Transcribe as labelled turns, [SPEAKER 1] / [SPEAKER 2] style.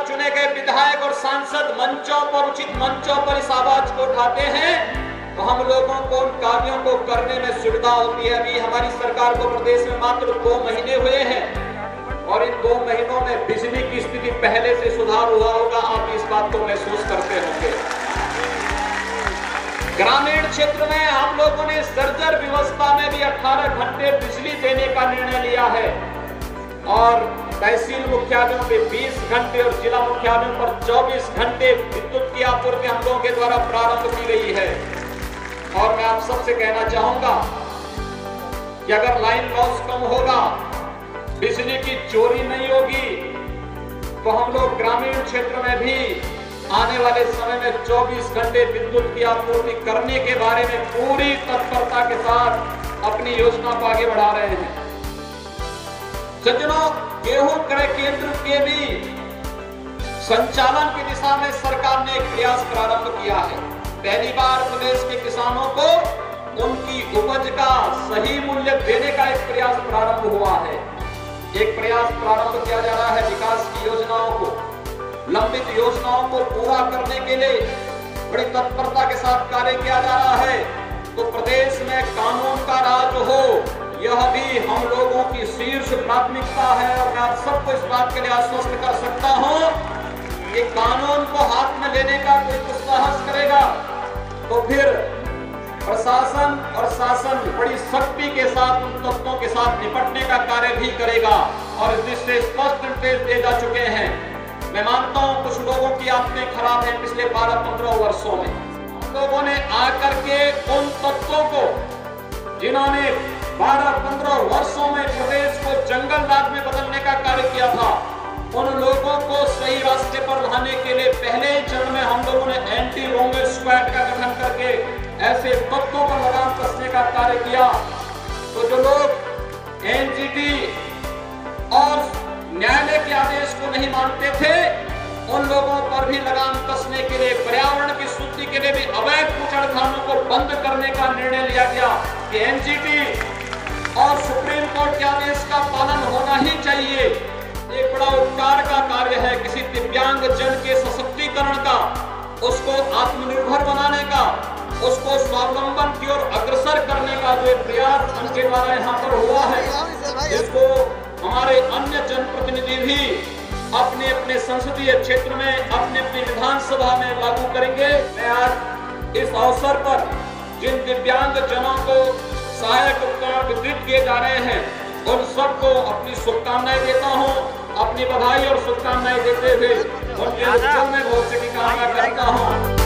[SPEAKER 1] चुने गए विधायक और सांसद मंचों पर, उचित मंचों पर इस आवाज को उठाते हैं तो हम लोगों को उन कार्यों को करने में सुविधा होती है। अभी हमारी सरकार को प्रदेश में मात्र 2 महीने हुए हैं और इन 2 महीनों में बिजली की स्थिति पहले से सुधार हुआ होगा, आप इस बात को महसूस करते होंगे। ग्रामीण क्षेत्र में हम लोगों ने सर्जर व्यवस्था में भी 18 घंटे बिजली देने का निर्णय लिया है और तहसील मुख्यालयों पे 20 घंटे और जिला मुख्यालयों पर 24 घंटे विद्युत की आपूर्ति हम लोगों के द्वारा प्रारंभ की गई है। और मैं आप सबसे कहना चाहूंगा कि अगर लाइन लॉस कम होगा, बिजली की चोरी नहीं होगी, तो हम लोग ग्रामीण क्षेत्र में भी आने वाले समय में 24 घंटे विद्युत की आपूर्ति करने के बारे में पूरी तत्परता के साथ अपनी योजना को आगे बढ़ा रहे हैं। सज्जनों, गेहूं क्रय केंद्र के भी संचालन की दिशा में सरकार ने एक प्रयास प्रारंभ किया है। पहली बार प्रदेश के किसानों को उनकी उपज का सही मूल्य देने का एक प्रयास प्रारंभ हुआ है। एक प्रयास प्रारंभ किया जा रहा है विकास की योजनाओं को, लंबित योजनाओं को पूरा करने के लिए बड़ी तत्परता के साथ कार्य किया जा रहा है। तो प्रदेश में कानून का राज हो, यह भी हम लोगों की शीर्ष प्राथमिकता है। और मैं आप सबको इस बात के लिए आश्वस्त कर सकता हूं कि कानून को हाथ में लेने का कोई दुस्साहस करेगा तो फिर प्रशासन और शासन बड़ी सख्ती के साथ उन तत्वों के साथ निपटने का कार्य भी करेगा और इस दिशा से स्पष्ट निर्देश दिए जा चुके हैं। मैं मानता हूं कुछ लोगों की आदतें खराब हैं पिछले 12-15 वर्षों में। लोगों ने आकर के उन तत्वों को जिन्होंने 12-15 वर्षों में प्रदेश को जंगल राज में बदलने का कार्य किया था, उन लोगों को सही रास्ते पर लाने के लिए पहले चरण में हम लोगों ने एंटी रोंगे स्क्वाड का गठन करके ऐसे तत्वों पर लगाम कसने का कार्य किया। तो जो लोग एनजीटी और न्यायालय के आदेश को नहीं मानते थे, उन लोगों पर भी लगाम कसने के लिए, पर्यावरण की शुद्धि के लिए भी अवैध कुचलखानों को बंद करने का निर्णय लिया गया कि एनजीटी और सुप्रीम कोर्ट के आदेश का पालन होना ही चाहिए। एक बड़ा उपकार का कार्य है किसी दिव्यांग जन के सशक्तिकरण का, उसको आत्मनिर्भर बनाने का, उसको स्वावलंबन की ओर अग्रसर करने का जो प्रयास उनके द्वारा यहाँ पर हुआ है, इसको हमारे अन्य जनप्रतिनिधि भी अपने अपने संसदीय क्षेत्र में, अपने अपने विधानसभा में लागू करेंगे। मैं आज इस अवसर पर जिन दिव्यांग जनों को सहायक उपकरण वितरित किए जा रहे हैं, उन सबको अपनी शुभकामनाएं देता हूं, अपनी बधाई और शुभकामनाएं देते हुए उनके उज्जवल में भविष्य की कामना करता हूं।